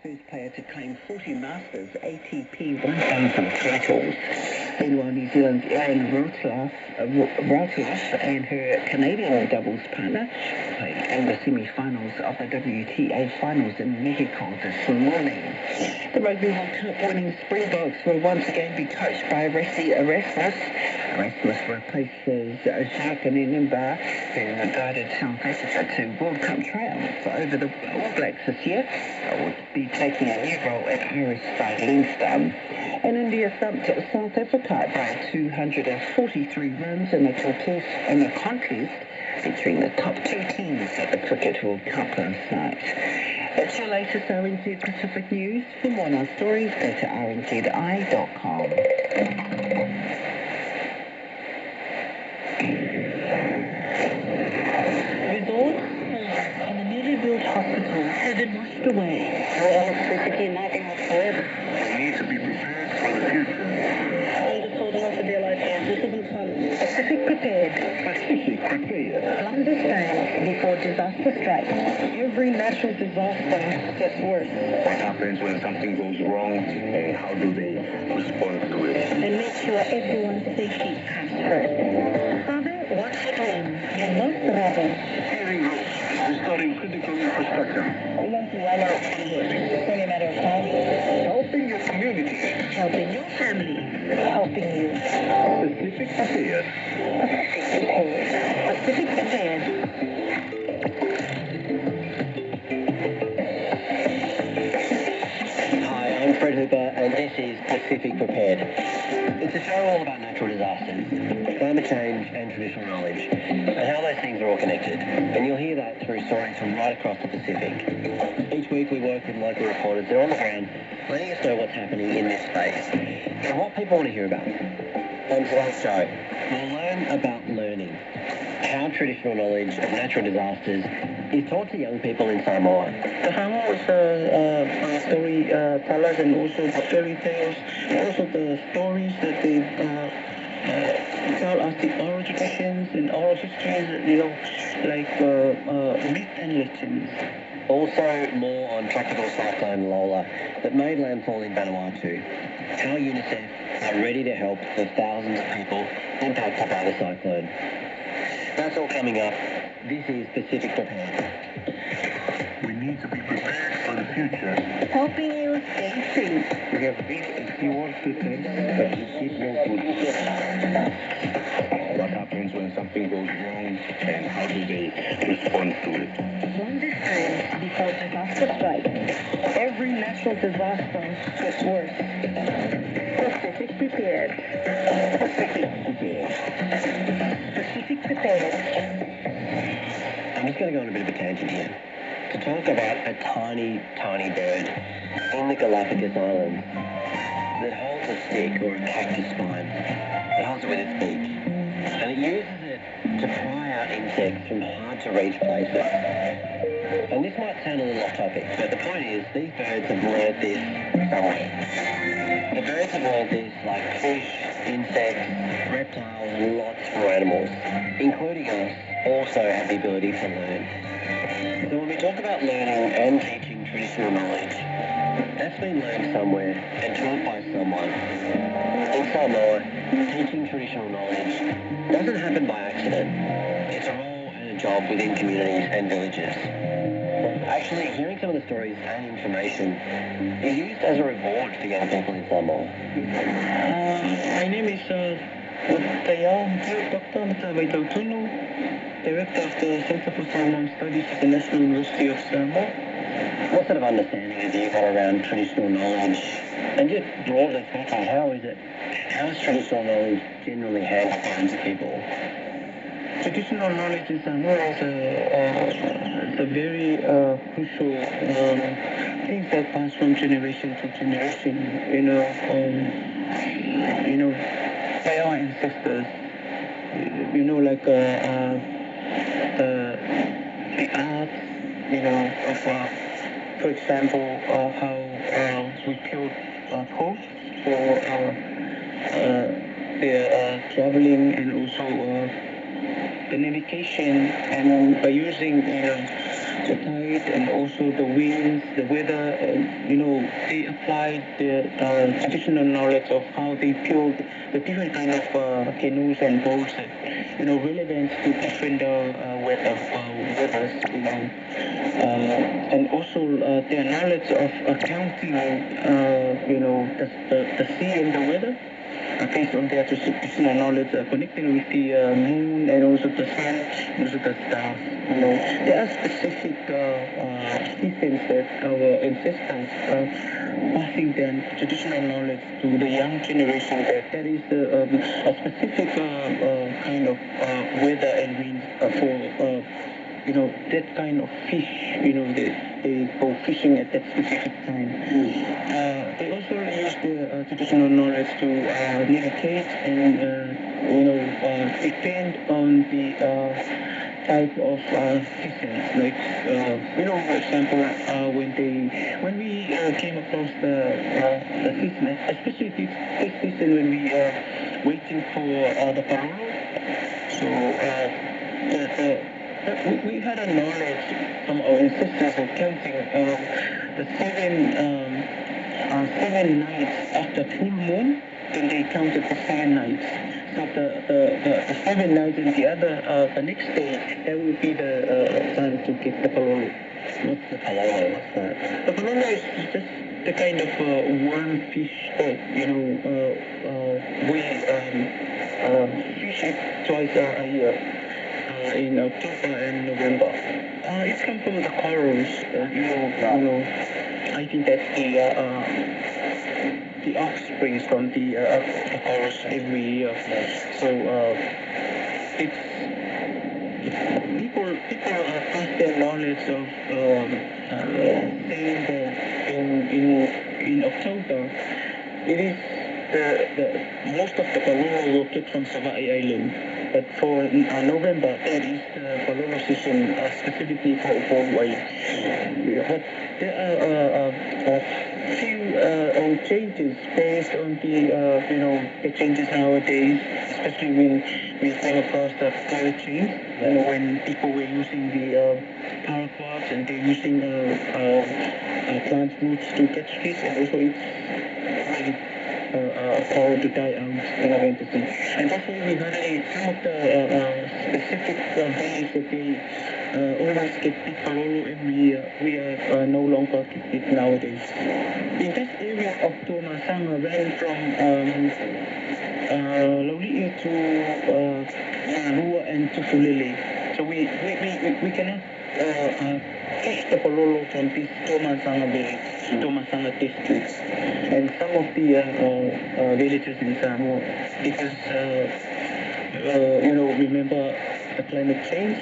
first player to claim 40 Masters ATP 1000 titles. Meanwhile, New Zealand's Erin Routlaf and her Canadian doubles partner played in the semi-finals of the WTA finals in Mexico this morning. The Rugby World Cup winning Springboks will once again be coached by Rassie Erasmus. Erasmus replaces Jacques Nenumba, who guided South Africa to World Cup triumphs over the All Blacks this year. Will be taking a new role at Irish side Leinster. And India thumped South Africa by 243 runs in a contest featuring the top two teams at the Cricket World Cup last night. That's your latest RNZ Pacific News. For more on our stories, go to rnzi.com. Resorts and the newly built hospital have been washed away. No electricity and nothing whatsoever. We need to be prepared for the future. Just holding on for dear life here. This isn't fun. Pacific prepared. Pacific prepared. Understand before disaster strikes. Every natural disaster gets worse. What happens when something goes wrong and how do they respond to it? And make sure everyone's safety comes first. Father, what's happening? You're not trouble. Clearing roads, restoring critical infrastructure. We want to run out of here. It's only a matter of time. Helping your community. Helping your family. Helping you. Pacific prepared. Pacific prepared. Hi, I'm Fred Hooper, and this is Pacific Prepared. It's a show all about natural disasters, climate change, and traditional knowledge, and how those things are all connected. And you'll hear that through stories from right across the Pacific. Each week we work with local reporters that are on the ground, letting us know what's happening in this space and what people want to hear about. On today's show, we'll learn about learning, how traditional knowledge of natural disasters is taught to young people in Samoa. The Hamo is storytellers and also fairy tales, also the stories that they tell us the oral traditions and oral histories, like myth and legends. Also, more on Tropical Cyclone Lola that made landfall in Vanuatu. How UNICEF are ready to help the thousands of people impacted by the cyclone. That's all coming up. This is Pacific Prepared. We need to be prepared for the future. Helping you stay safe. We have big and fewer systems, but we keep no good. What happens when something goes wrong and how do they respond to it? Understand before disaster strikes. Every natural disaster gets worse. Pacific prepared. Pacific prepared. Pacific prepared. I'm just going to go on a bit of a tangent here to talk about a tiny, tiny bird in the Galapagos Islands that holds a stick or a cactus spine. It holds it with its beak. And it uses it to pry out insects from hard-to-reach places. And this might sound a little off topic, but the point is these birds have learned this somewhere. The birds have learned this like fish, insects, reptiles, and lots more animals, including us, also have the ability to learn. So when we talk about learning and teaching traditional knowledge, that's been learned somewhere and taught by someone. In Samoa, teaching traditional knowledge doesn't happen by accident. It's a role and a job within communities and villages. Actually, hearing some of the stories and information is used as a reward for young people in Samoa. My name is Dr. Matavai Tautunu, Director of the Center for Samoan Studies at the National University of Samoa. What sort of understanding have you got around traditional knowledge? And just broadly speaking, how is traditional knowledge generally handed down to people? Traditional knowledge in Samoa is a very crucial thing that pass from generation to generation. By our ancestors, like the art, of, for example, how we build boats for their traveling and also the navigation and by using the tide and also the winds, the weather, they applied the traditional knowledge of how they build the different kind of canoes and boats that, relevant to different weathers, and also their knowledge of accounting, the sea and the weather. Based on their traditional knowledge, connecting with the moon and also the sun and also the stars. There are specific systems that our ancestors are passing their traditional knowledge to the young generation. That is a specific kind of weather and wind for that kind of fish, they go fishing at that specific time. They also use the traditional knowledge to navigate and, depend on the type of seasons. Like, for example, when we came across the season, especially this season when we are waiting for the parolo, so we had a knowledge from our ancestors of counting the seven nights after full moon. Then they counted the 7 nights. So the 7 nights and the next day, that will be the time to get the palolo. What's the palolo? The palolo is just the kind of worm fish that we fish it twice a year. In October and November. It's come from the corals. I think that's the offspring from the corals every year. So it's people pass their knowledge of saying that in October it is the most of the palolo will get from Savai'i Island. But for November, that is the palolo season specifically for Hawaii. But there are a few changes based on the changes nowadays, especially when we came across the climate change. When people were using the paraquats and they're using plant roots to catch fish, and also it's power to die out in our fantasy. And that's why we got some of the specific days that they always get big palolo every year. We are no longer get it nowadays. In that area of Tomasanga ran from Lauli'i to Lua and to Fulili. So we cannot catch the palolo from this Tomasanga village. Tomasanga districts, and some of the villages in Samoa, because remember the climate change.